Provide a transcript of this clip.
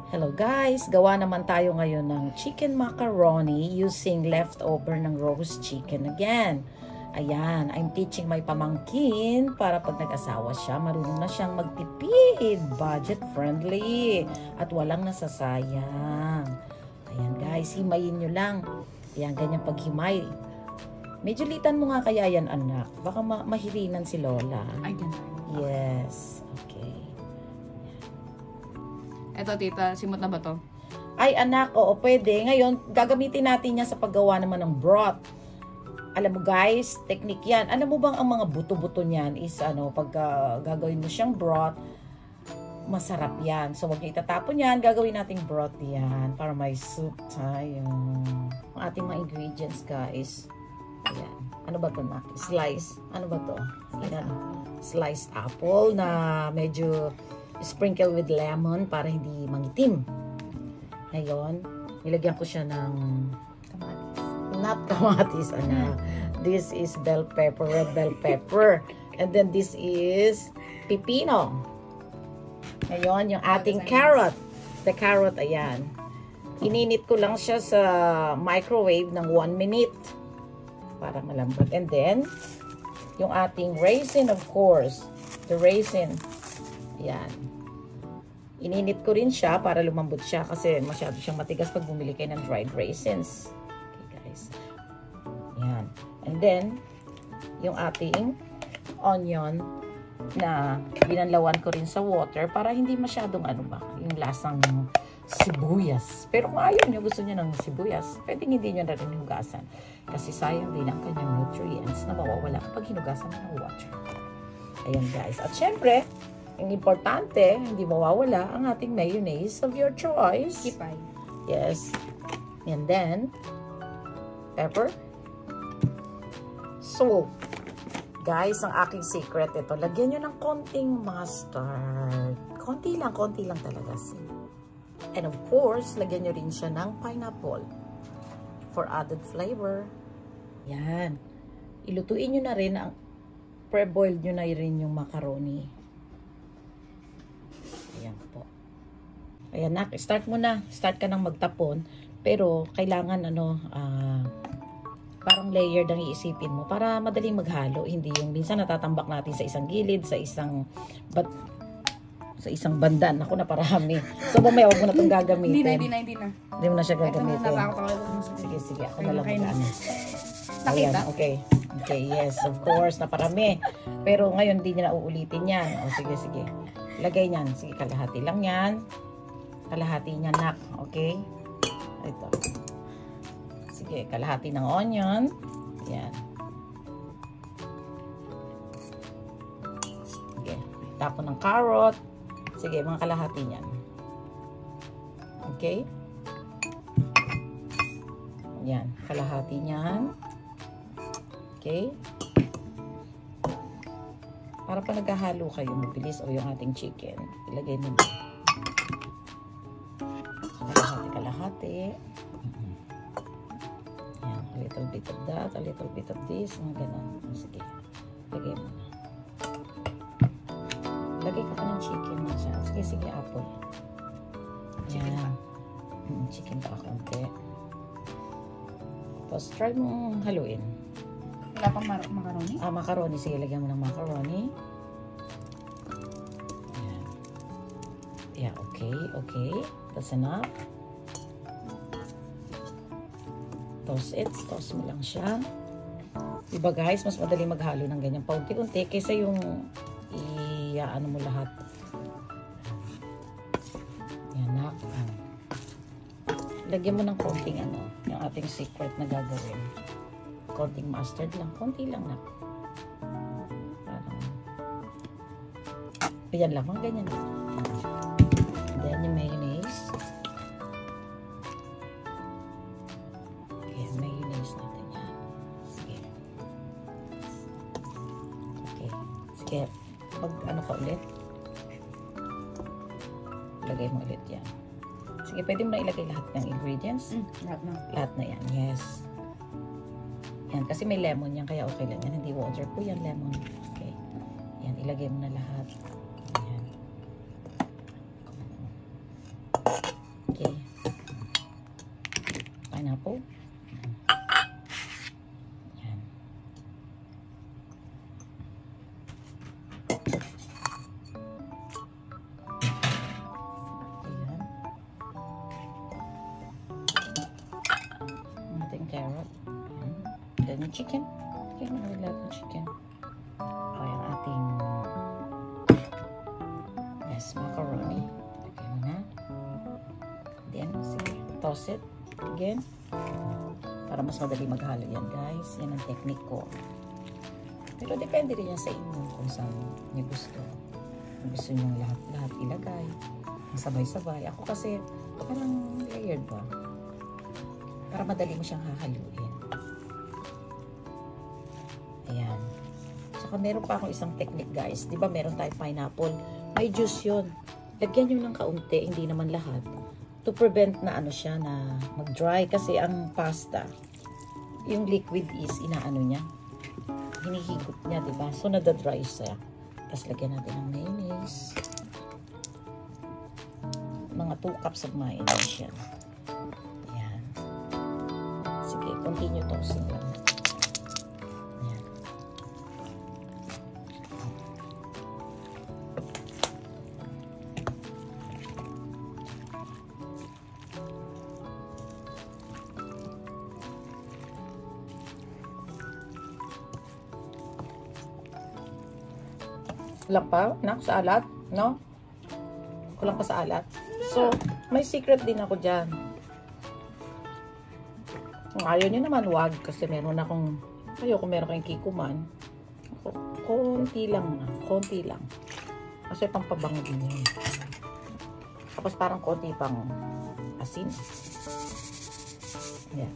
Hello guys! Gawa naman tayo ngayon ng chicken macaroni using leftover ng roast chicken again. Ayan, I'm teaching my pamangkin para pag nag-asawa siya, marunong na siyang magtipid, budget friendly, at walang nasasayang. Ayan guys, himayin nyo lang. Ayan, ganyan paghimay. Medyo litan mo nga kaya yan anak. Baka mahirinan si Lola. Ay, ganun. Yes, okay. Eto tita, simot na ba to? Ay anak, oo pwede. Ngayon, gagamitin natin yan sa paggawa naman ng broth. Alam mo guys, technique yan. Alam mo bang ang mga buto-buto niyan is pag gagawin mo siyang broth, masarap yan. So wag niyo itatapon yan, gagawin nating broth yan para may soup tayo. Ang ating mga ingredients guys. Ayan. Ano ba to na? Slice. Ano ba to? Ayan. Sliced apple na medyo sprinkle with lemon para hindi mangitim. Ngayon, nilagyan ko siya ng not kamatis, this is bell pepper, red bell pepper. And then this is pipino. Ngayon, yung ating carrot. The carrot, ayan. Ininit ko lang siya sa microwave ng 1 minute para malambot. And then, yung ating raisin, of course. The raisin. Ayan. Ininit ko rin siya para lumambot siya kasi masyado siyang matigas pag bumili kayo ng dried raisins. Okay guys. Ayan. And then, yung ating onion na binanlawan ko rin sa water para hindi masyadong yung lasang sibuyas. Pero kung ayaw nyo, gusto nyo ng sibuyas, pwedeng hindi nyo na rin hugasan. Kasi sayang din ang kanyang nutrients na mawawala kapag hinugasan ng water. Ayan guys. At syempre, ang importante, hindi mawawala ang ating mayonnaise of your choice. Kipay. Yes. And then, pepper. Salt. Guys, ang aking secret ito, lagyan nyo ng konting mustard. Konti lang talaga. And of course, lagyan nyo rin siya ng pineapple for added flavor. Yan. Ilutuin nyo na rin ang pre-boiled nyo na rin yung macaroni. Ayan po. Ayan nak, start mo na. Start ka nang magtapon. Pero, kailangan parang layer ang iisipin mo para madaling maghalo. Hindi yung minsan natatambak natin sa isang gilid, sa isang banda. Naku, naparami. So, mamaya huwag mo na itong gagamitin. Hindi na. Hindi mo na siya gagamitin. Sige. Ako na lang mag-ano. Ayan, okay. Okay, yes, of course, naparami. Pero ngayon, hindi niya na uulitin yan. O, sige. Lagay niyan. Sige, kalahati lang yan. Kalahati niya, nak. Okay? Ito. Sige, kalahati ng onion. Yan. Sige. Tapon ng carrot. Sige, mga kalahati niyan. Okay? Yan. Kalahati niyan. Okay? Para pa naghahalo kayo, mabilis o yung ating chicken. Ilagay mo na. Kalahati. Ayan, a little bit of that, a little bit of this, mga ganun. Sige, lagay mo na. Lagay ka pa ng chicken na siya. Sige, apple. Chicken pa. Chicken pa konti. Tapos, try mong haluin. Wala pang macaroni? Macaroni. Sige, lagyan mo ng macaroni. Ayan. Yeah, okay. That's enough. Toss mo lang siya. Diba guys, mas madali maghalo ng ganyan paunti-unti kaysa yung ano mo lahat. Yan na. Lagyan mo ng konting yung ating secret na gagawin. Konting mustard lang. Konti lang na. Ayan lang. Mga ganyan lang. And then yung mayonnaise. Okay, mayonnaise natin yan. Sige. Okay. Sige. Ano ka ulit? Lagay mo ulit yan. Sige, pwede mo na ilagay lahat ng ingredients. Lahat na yan. Yes. Yan, kasi may lemon yan, kaya okay lang yan. Hindi water po yan, lemon. Okay. Yan, ilagay mo na lahat. Yan. chicken. Kaya naman lahat ng chicken. O, yung ating macaroni. Lagyan mo na. Then, sige, toss it again. Para mas madali maghalo yan, guys. Yan ang technique ko. Pero depende rin yan sa inyo kung saan niyo gusto. Kung gusto nyo lahat ilagay. Sabay-sabay. Ako kasi parang layered ba? Para madali mo siyang hahaluin. Ayan. Saka meron pa akong isang technique, guys. Di ba meron tayo pineapple? May juice yun. Lagyan nyo ng kaunti, hindi naman lahat. To prevent na ano siya, na mag-dry. Kasi ang pasta, yung liquid is inaano niya. Hinihigot niya, di ba? So, nada-dry siya. Tapos, lagyan natin ng mayonnaise. Mga 2 cups of mayonnaise yan. Ayan. Sige, continue toasting lang. Ayan. Kulang pa, sa alat, no? Kulang pa sa alat. So, may secret din ako dyan. Kung ayaw nyo naman, wag. Kasi meron akong, kung meron kayong kikuman, konti lang na. Konti lang. Kasi pampabango din yun. Tapos parang konti pang asin. Ayan.